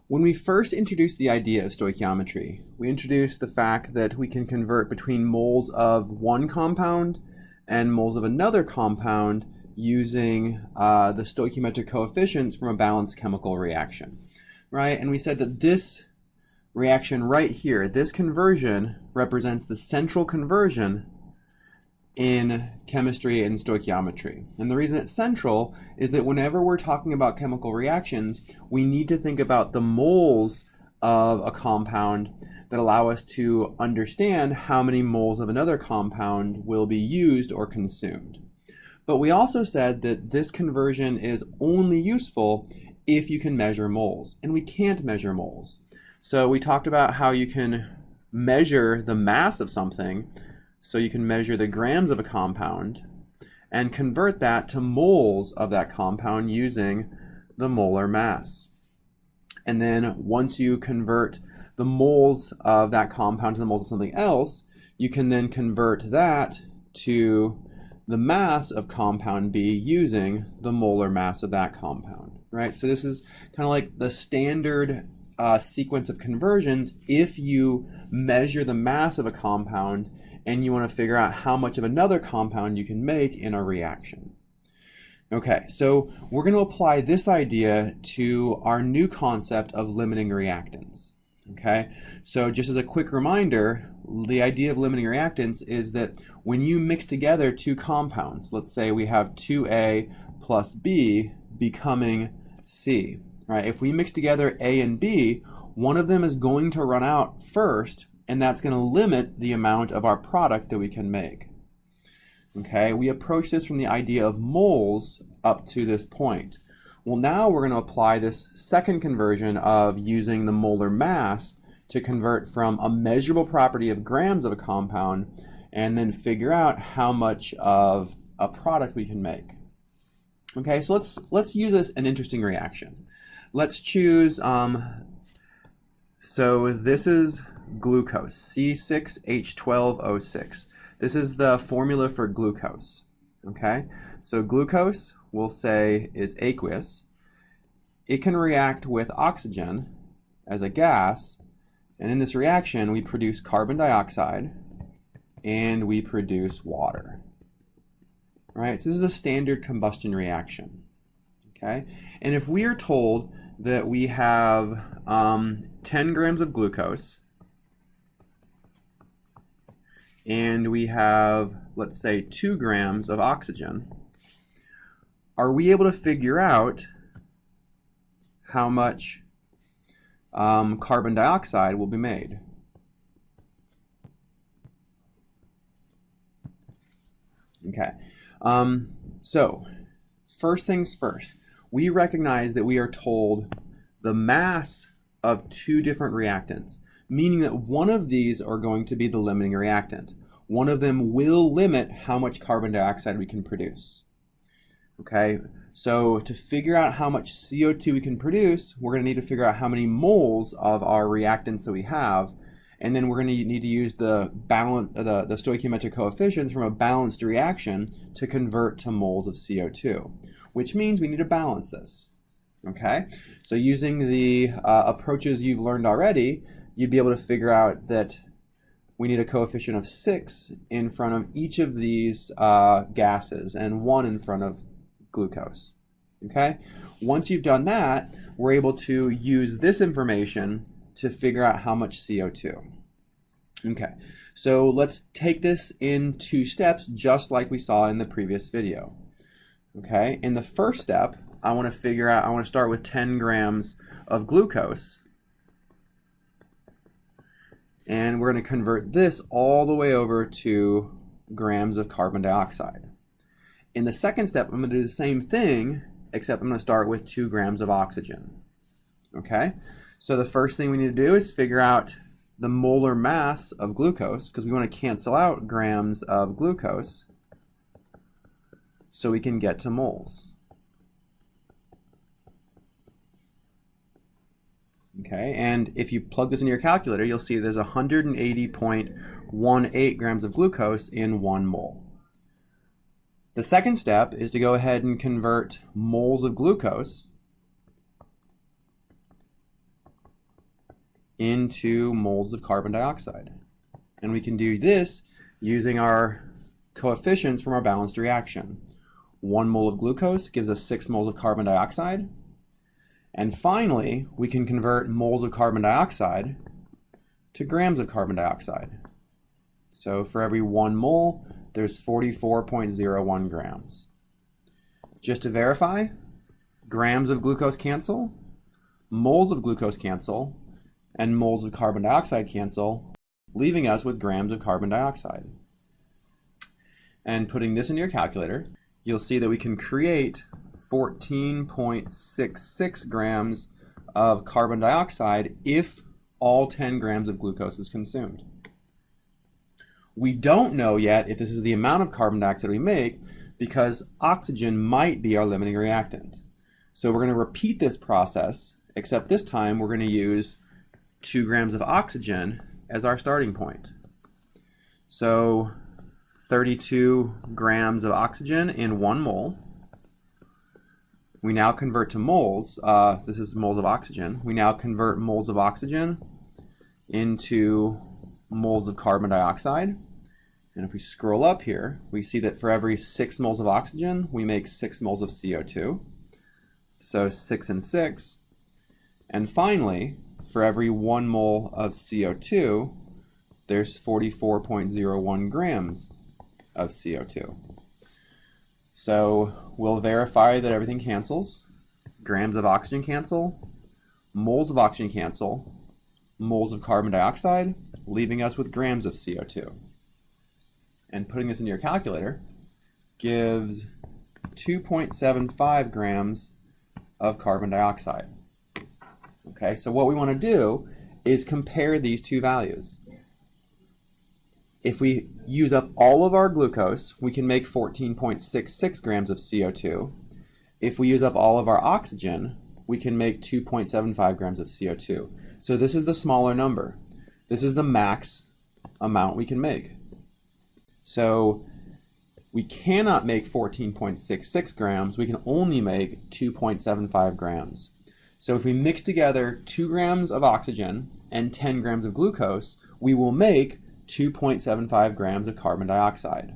When we first introduced the idea of stoichiometry, we introduced the fact that we can convert between moles of one compound and moles of another compound using the stoichiometric coefficients from a balanced chemical reaction, right? And we said that this reaction right here, this conversion represents the central conversion in chemistry and stoichiometry. And the reason it's central is that whenever we're talking about chemical reactions, we need to think about the moles of a compound that allow us to understand how many moles of another compound will be used or consumed. But we also said that this conversion is only useful if you can measure moles, and we can't measure moles. So we talked about how you can measure the mass of something. So you can measure the grams of a compound and convert that to moles of that compound using the molar mass. And then once you convert the moles of that compound to the moles of something else, you can then convert that to the mass of compound B using the molar mass of that compound, right? So this is kind of like the standard sequence of conversions if you measure the mass of a compound and you want to figure out how much of another compound you can make in a reaction. Okay, so we're going to apply this idea to our new concept of limiting reactants. Okay, so just as a quick reminder, the idea of limiting reactants is that when you mix together two compounds, let's say we have 2A plus B becoming C, right? If we mix together A and B, one of them is going to run out first, and that's going to limit the amount of our product that we can make. Okay, we approach this from the idea of moles up to this point. Well, now we're going to apply this second conversion of using the molar mass to convert from a measurable property of grams of a compound and then figure out how much of a product we can make. Okay, so let's use an interesting reaction. Let's choose, so this is glucose, C6H12O6. This is the formula for glucose, okay? So glucose, we'll say, is aqueous. It can react with oxygen as a gas, and in this reaction, we produce carbon dioxide and we produce water, right? So this is a standard combustion reaction, okay? And if we are told that we have 10 grams of glucose, and we have, let's say, 2 grams of oxygen, are we able to figure out how much carbon dioxide will be made? Okay, so first things first, we recognize that we are told the mass of two different reactants, meaning that one of these are going to be the limiting reactant. One of them will limit how much carbon dioxide we can produce. Okay, so to figure out how much CO2 we can produce, we're going to need to figure out how many moles of our reactants that we have, and then we're going to need to use the stoichiometric coefficients from a balanced reaction to convert to moles of CO2, which means we need to balance this. Okay, so using the approaches you've learned already, you'd be able to figure out that we need a coefficient of 6 in front of each of these gases and 1 in front of glucose. Okay? Once you've done that, we're able to use this information to figure out how much CO2. Okay, so let's take this in 2 steps just like we saw in the previous video. Okay, in the first step, I want to start with 10 grams of glucose. And we're going to convert this all the way over to grams of carbon dioxide. In the second step, I'm going to do the same thing, except I'm going to start with 2 grams of oxygen. Okay? So the first thing we need to do is figure out the molar mass of glucose, because we want to cancel out grams of glucose so we can get to moles. Okay, and if you plug this into your calculator, you'll see there's 180.18 grams of glucose in 1 mole. The second step is to go ahead and convert moles of glucose into moles of carbon dioxide. And we can do this using our coefficients from our balanced reaction. 1 mole of glucose gives us 6 moles of carbon dioxide. And finally, we can convert moles of carbon dioxide to grams of carbon dioxide. So for every 1 mole, there's 44.01 grams. Just to verify, grams of glucose cancel, moles of glucose cancel, and moles of carbon dioxide cancel, leaving us with grams of carbon dioxide. And putting this in your calculator, you'll see that we can create 14.66 grams of carbon dioxide if all 10 grams of glucose is consumed. We don't know yet if this is the amount of carbon dioxide we make because oxygen might be our limiting reactant. So we're going to repeat this process, except this time we're going to use 2 grams of oxygen as our starting point. So 32 grams of oxygen in 1 mole. We now convert to moles. This is moles of oxygen. We now convert moles of oxygen into moles of carbon dioxide. And if we scroll up here, we see that for every 6 moles of oxygen, we make 6 moles of CO2. So 6 and 6. And finally, for every 1 mole of CO2, there's 44.01 grams of CO2. So we'll verify that everything cancels. Grams of oxygen cancel, moles of oxygen cancel, moles of carbon dioxide, leaving us with grams of CO2. And putting this into your calculator gives 2.75 grams of carbon dioxide. Okay, so what we want to do is compare these two values. If we use up all of our glucose, we can make 14.66 grams of CO2. If we use up all of our oxygen, we can make 2.75 grams of CO2. So this is the smaller number. This is the max amount we can make. So we cannot make 14.66 grams, we can only make 2.75 grams. So if we mix together 2 grams of oxygen and 10 grams of glucose, we will make 2.75 grams of carbon dioxide.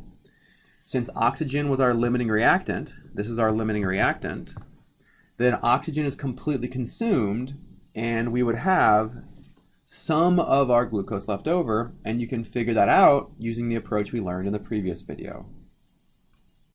Since oxygen was our limiting reactant, this is our limiting reactant, then oxygen is completely consumed and we would have some of our glucose left over, and you can figure that out using the approach we learned in the previous video.